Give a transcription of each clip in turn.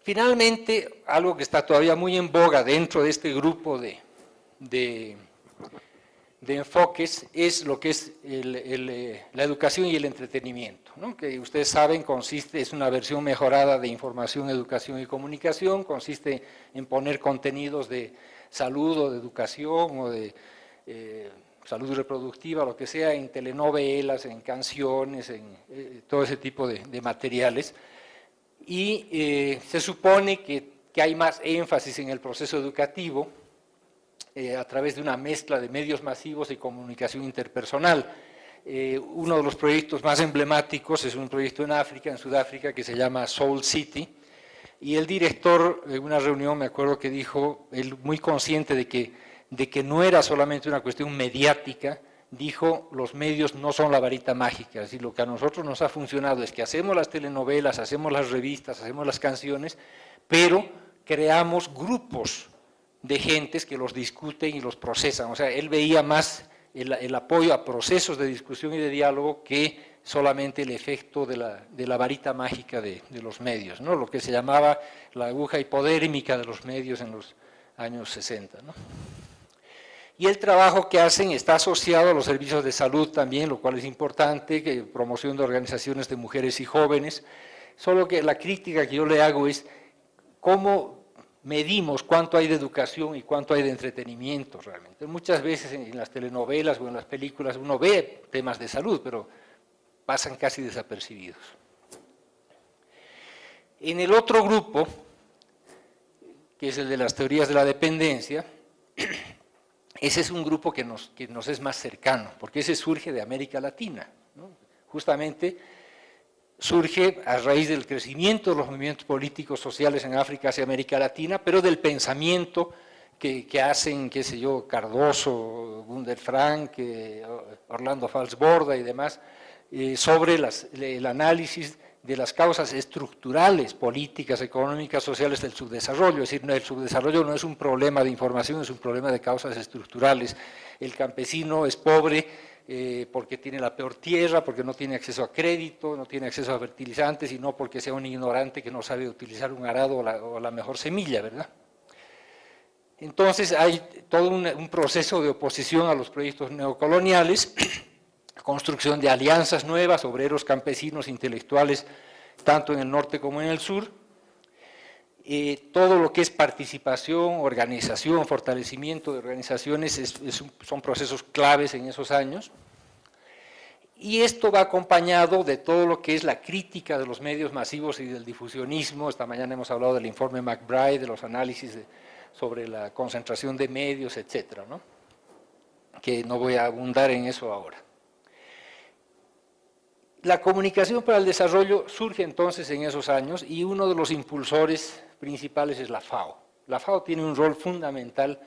Finalmente, algo que está todavía muy en boga dentro de este grupo de enfoques es lo que es la educación y el entretenimiento, ¿no? Que ustedes saben es una versión mejorada de información, educación y comunicación, consiste en poner contenidos de salud o de educación o de salud reproductiva, lo que sea, en telenovelas, en canciones, en todo ese tipo de materiales. Y se supone que hay más énfasis en el proceso educativo a través de una mezcla de medios masivos y comunicación interpersonal. Uno de los proyectos más emblemáticos es un proyecto en África, en Sudáfrica, que se llama Soul City, y el director en una reunión me acuerdo que dijo, él muy consciente de que no era solamente una cuestión mediática, dijo, los medios no son la varita mágica, es decir, lo que a nosotros nos ha funcionado es que hacemos las telenovelas, hacemos las revistas, hacemos las canciones, pero creamos grupos de gentes que los discuten y los procesan. O sea, él veía más el apoyo a procesos de discusión y de diálogo que solamente el efecto de la varita mágica de los medios, ¿no? Lo que se llamaba la aguja hipodérmica de los medios en los años 60, ¿no? Y el trabajo que hacen está asociado a los servicios de salud también, lo cual es importante, que promoción de organizaciones de mujeres y jóvenes, solo que la crítica que yo le hago es cómo medimos cuánto hay de educación y cuánto hay de entretenimiento realmente. Muchas veces en las telenovelas o en las películas uno ve temas de salud, pero pasan casi desapercibidos. En el otro grupo, que es el de las teorías de la dependencia, ese es un grupo que nos es más cercano, porque ese surge de América Latina, ¿no? Justamente surge a raíz del crecimiento de los movimientos políticos sociales en África hacia América Latina, pero del pensamiento que hacen, qué sé yo, Cardoso, Gunder Frank, Orlando Falsborda y demás, sobre el análisis de las causas estructurales, políticas, económicas, sociales del subdesarrollo. Es decir, el subdesarrollo no es un problema de información, es un problema de causas estructurales. El campesino es pobre porque tiene la peor tierra, porque no tiene acceso a crédito, no tiene acceso a fertilizantes, y no porque sea un ignorante que no sabe utilizar un arado o la mejor semilla, ¿verdad? Entonces hay todo un proceso de oposición a los proyectos neocoloniales, construcción de alianzas nuevas, obreros, campesinos, intelectuales, tanto en el norte como en el sur, todo lo que es participación, organización, fortalecimiento de organizaciones son procesos claves en esos años, y esto va acompañado de todo lo que es la crítica de los medios masivos y del difusionismo. Esta mañana hemos hablado del informe McBride, de los análisis sobre la concentración de medios, etcétera, ¿no? Que no voy a abundar en eso ahora. La comunicación para el desarrollo surge entonces en esos años y uno de los impulsores principales es la FAO. La FAO tiene un rol fundamental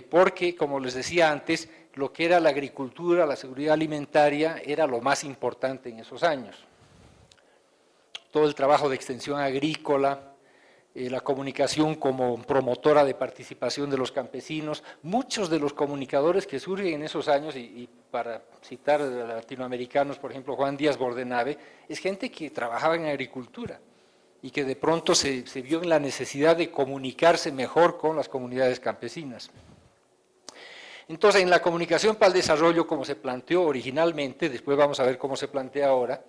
porque, como les decía antes, lo que era la agricultura, la seguridad alimentaria, era lo más importante en esos años. Todo el trabajo de extensión agrícola, la comunicación como promotora de participación de los campesinos, muchos de los comunicadores que surgen en esos años, y para citar latinoamericanos, por ejemplo, Juan Díaz Bordenave, es gente que trabajaba en agricultura y que de pronto se vio en la necesidad de comunicarse mejor con las comunidades campesinas. Entonces, en la comunicación para el desarrollo, como se planteó originalmente, después vamos a ver cómo se plantea ahora,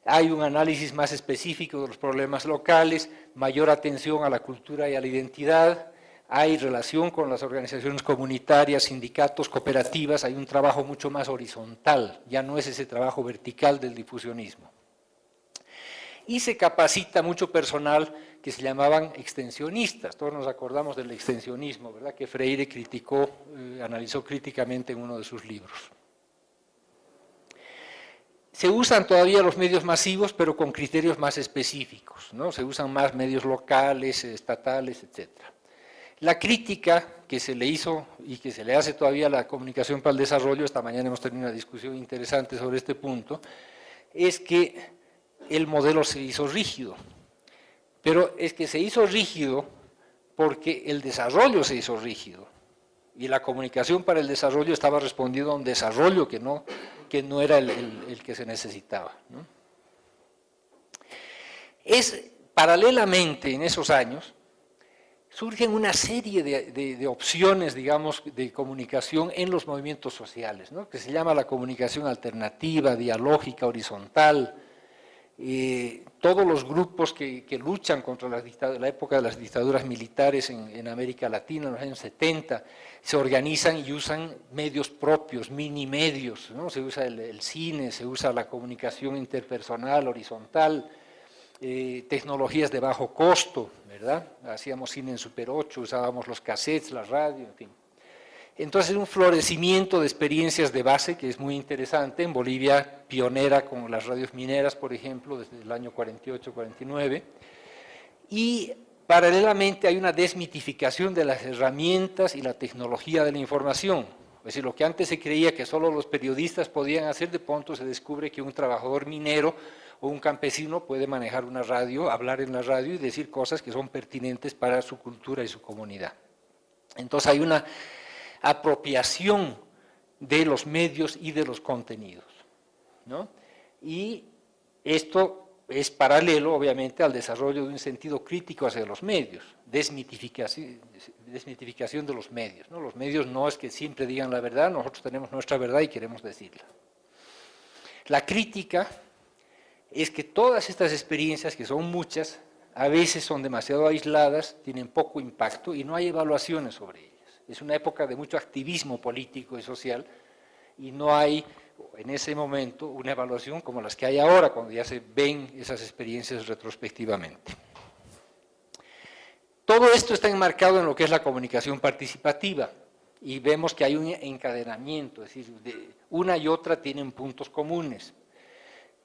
hay un análisis más específico de los problemas locales, mayor atención a la cultura y a la identidad, hay relación con las organizaciones comunitarias, sindicatos, cooperativas, hay un trabajo mucho más horizontal, ya no es ese trabajo vertical del difusionismo. Y se capacita mucho personal que se llamaban extensionistas, todos nos acordamos del extensionismo, ¿verdad?, que Freire criticó, analizó críticamente en uno de sus libros. Se usan todavía los medios masivos, pero con criterios más específicos, ¿no? Se usan más medios locales, estatales, etc. La crítica que se le hizo y que se le hace todavía a la comunicación para el desarrollo, esta mañana hemos tenido una discusión interesante sobre este punto, es que el modelo se hizo rígido, pero es que se hizo rígido porque el desarrollo se hizo rígido, y la comunicación para el desarrollo estaba respondiendo a un desarrollo que no era el que se necesitaba, ¿no? Es paralelamente, en esos años, surgen una serie de opciones, digamos, de comunicación en los movimientos sociales, ¿no? Que se llama la comunicación alternativa, dialógica, horizontal. Todos los grupos que luchan contra la época de las dictaduras militares en América Latina, en los años 70, se organizan y usan medios propios, mini medios, ¿no? Se usa el cine, se usa la comunicación interpersonal, horizontal, tecnologías de bajo costo, ¿verdad? Hacíamos cine en Super 8, usábamos los cassettes, la radio, en fin. Entonces, un florecimiento de experiencias de base que es muy interesante. En Bolivia, pionera con las radios mineras, por ejemplo, desde el año 48-49. Y paralelamente hay una desmitificación de las herramientas y la tecnología de la información. Es decir, lo que antes se creía que solo los periodistas podían hacer, de pronto se descubre que un trabajador minero o un campesino puede manejar una radio, hablar en la radio y decir cosas que son pertinentes para su cultura y su comunidad. Entonces hay una apropiación de los medios y de los contenidos, ¿no? Y esto es paralelo, obviamente, al desarrollo de un sentido crítico hacia los medios, desmitificación de los medios, ¿no? Los medios no es que siempre digan la verdad, nosotros tenemos nuestra verdad y queremos decirla. La crítica es que todas estas experiencias, que son muchas, a veces son demasiado aisladas, tienen poco impacto y no hay evaluaciones sobre ellas. Es una época de mucho activismo político y social y no hay en ese momento una evaluación como las que hay ahora, cuando ya se ven esas experiencias retrospectivamente. Todo esto está enmarcado en lo que es la comunicación participativa y vemos que hay un encadenamiento, es decir, una y otra tienen puntos comunes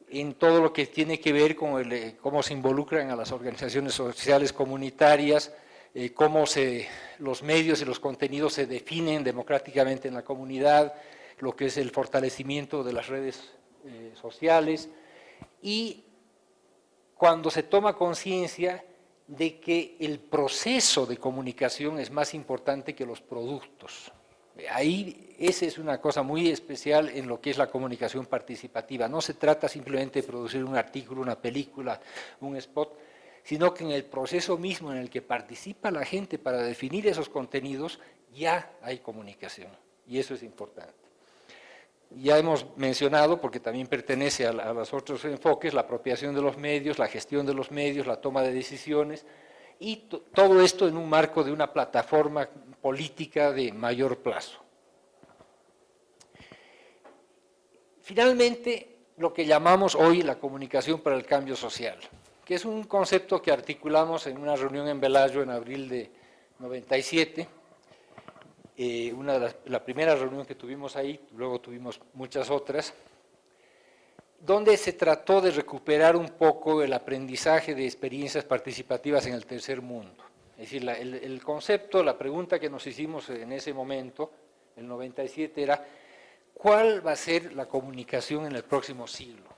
en todo lo que tiene que ver con cómo se involucran a las organizaciones sociales comunitarias, cómo los medios y los contenidos se definen democráticamente en la comunidad, lo que es el fortalecimiento de las redes sociales, y cuando se toma conciencia de que el proceso de comunicación es más importante que los productos. Ahí, esa es una cosa muy especial en lo que es la comunicación participativa. No se trata simplemente de producir un artículo, una película, un spot, sino que en el proceso mismo en el que participa la gente para definir esos contenidos, ya hay comunicación, y eso es importante. Ya hemos mencionado, porque también pertenece a los otros enfoques, la apropiación de los medios, la gestión de los medios, la toma de decisiones, y todo esto en un marco de una plataforma política de mayor plazo. Finalmente, lo que llamamos hoy la comunicación para el cambio social, que es un concepto que articulamos en una reunión en Velayo en abril de 97, la primera reunión que tuvimos ahí, luego tuvimos muchas otras, donde se trató de recuperar un poco el aprendizaje de experiencias participativas en el tercer mundo. Es decir, el concepto, la pregunta que nos hicimos en ese momento, el 97, era ¿cuál va a ser la comunicación en el próximo siglo?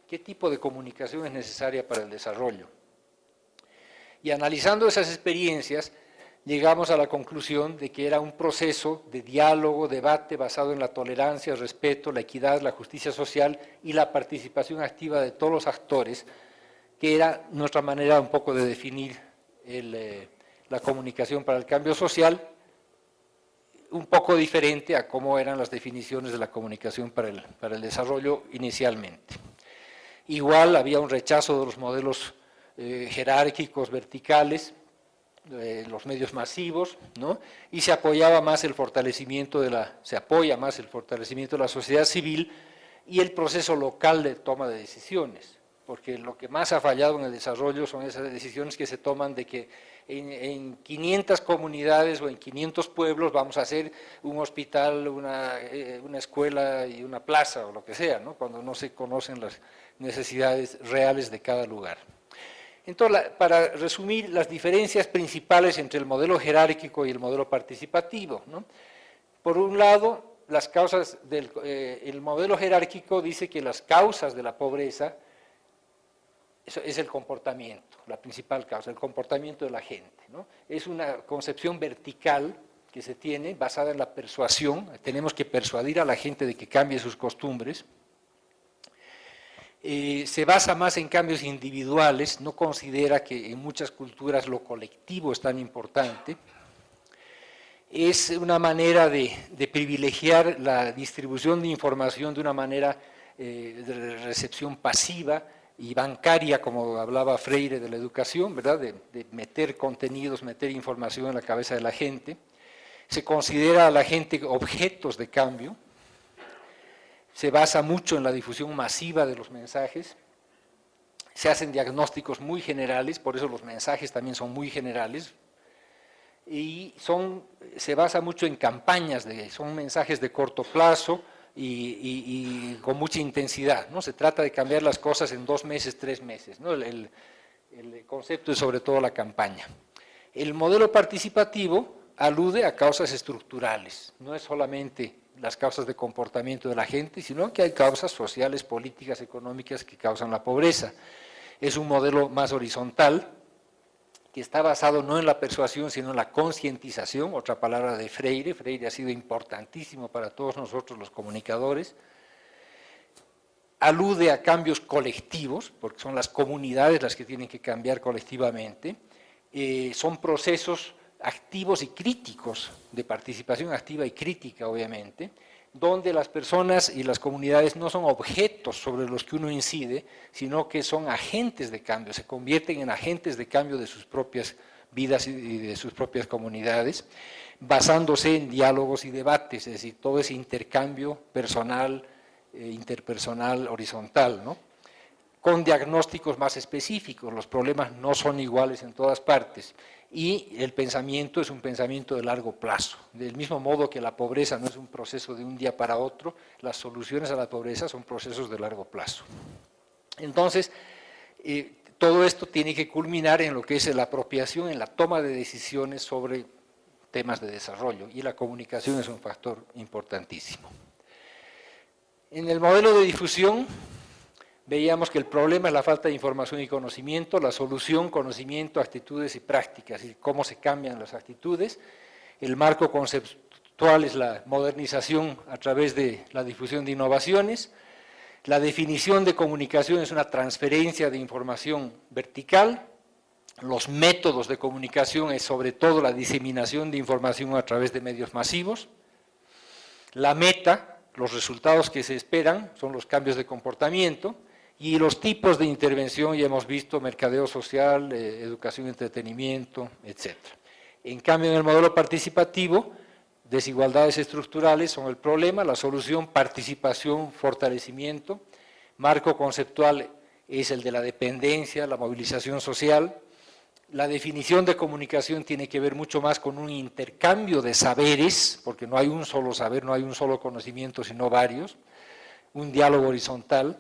¿Qué tipo de comunicación es necesaria para el desarrollo? Y analizando esas experiencias, llegamos a la conclusión de que era un proceso de diálogo, debate basado en la tolerancia, el respeto, la equidad, la justicia social y la participación activa de todos los actores, que era nuestra manera un poco de definir la comunicación para el cambio social, un poco diferente a cómo eran las definiciones de la comunicación para el desarrollo inicialmente. Igual había un rechazo de los modelos jerárquicos, verticales, los medios masivos, ¿no? Y se apoyaba más el fortalecimiento se apoya más el fortalecimiento de la sociedad civil y el proceso local de toma de decisiones, porque lo que más ha fallado en el desarrollo son esas decisiones que se toman de que en 500 comunidades o en 500 pueblos vamos a hacer un hospital, una escuela y una plaza o lo que sea, ¿no? Cuando no se conocen las necesidades reales de cada lugar. Entonces, para resumir, las diferencias principales entre el modelo jerárquico y el modelo participativo, ¿no? Por un lado, las causas el modelo jerárquico dice que las causas de la pobreza es el comportamiento, la principal causa, el comportamiento de la gente, ¿no? Es una concepción vertical que se tiene basada en la persuasión, tenemos que persuadir a la gente de que cambie sus costumbres. Se basa más en cambios individuales, no considera que en muchas culturas lo colectivo es tan importante. Es una manera de privilegiar la distribución de información de una manera de recepción pasiva y bancaria, como hablaba Freire de la educación, ¿verdad? De meter contenidos, meter información en la cabeza de la gente. Se considera a la gente objetos de cambio. Se basa mucho en la difusión masiva de los mensajes. Se hacen diagnósticos muy generales, por eso los mensajes también son muy generales. Y se basa mucho en campañas, son mensajes de corto plazo y con mucha intensidad, ¿no? Se trata de cambiar las cosas en 2 meses, 3 meses, ¿no? El concepto es sobre todo la campaña. El modelo participativo alude a causas estructurales, no es solamente las causas de comportamiento de la gente, sino que hay causas sociales, políticas, económicas que causan la pobreza. Es un modelo más horizontal, que está basado no en la persuasión, sino en la concientización, otra palabra de Freire. Freire ha sido importantísimo para todos nosotros los comunicadores. Alude a cambios colectivos, porque son las comunidades las que tienen que cambiar colectivamente. Son procesos activos y críticos, de participación activa y crítica, obviamente, donde las personas y las comunidades no son objetos sobre los que uno incide, sino que son agentes de cambio, se convierten en agentes de cambio de sus propias vidas y de sus propias comunidades, basándose en diálogos y debates, es decir, todo ese intercambio personal, interpersonal, horizontal, ¿no? Con diagnósticos más específicos, los problemas no son iguales en todas partes, y el pensamiento es un pensamiento de largo plazo. Del mismo modo que la pobreza no es un proceso de un día para otro, las soluciones a la pobreza son procesos de largo plazo. Entonces, todo esto tiene que culminar en lo que es la apropiación, en la toma de decisiones sobre temas de desarrollo, y la comunicación es un factor importantísimo. En el modelo de difusión, veíamos que el problema es la falta de información y conocimiento, la solución, conocimiento, actitudes y prácticas, y cómo se cambian las actitudes. El marco conceptual es la modernización a través de la difusión de innovaciones. La definición de comunicación es una transferencia de información vertical. Los métodos de comunicación es sobre todo la diseminación de información a través de medios masivos. La meta, los resultados que se esperan, son los cambios de comportamiento. Y los tipos de intervención, ya hemos visto, mercadeo social, educación, entretenimiento, etc. En cambio, en el modelo participativo, desigualdades estructurales son el problema, la solución, participación, fortalecimiento. Marco conceptual es el de la dependencia, la movilización social. La definición de comunicación tiene que ver mucho más con un intercambio de saberes, porque no hay un solo saber, no hay un solo conocimiento, sino varios. Un diálogo horizontal.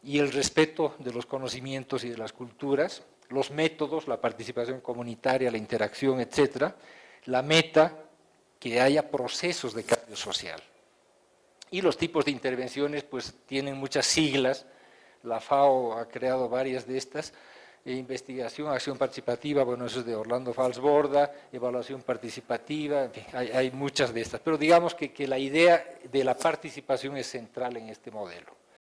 Y el respeto de los conocimientos y de las culturas, los métodos, la participación comunitaria, la interacción, etcétera, la meta, que haya procesos de cambio social. Y los tipos de intervenciones, pues tienen muchas siglas, la FAO ha creado varias de estas, investigación, acción participativa, bueno, eso es de Orlando Falsborda, evaluación participativa, en fin, hay muchas de estas, pero digamos que la idea de la participación es central en este modelo.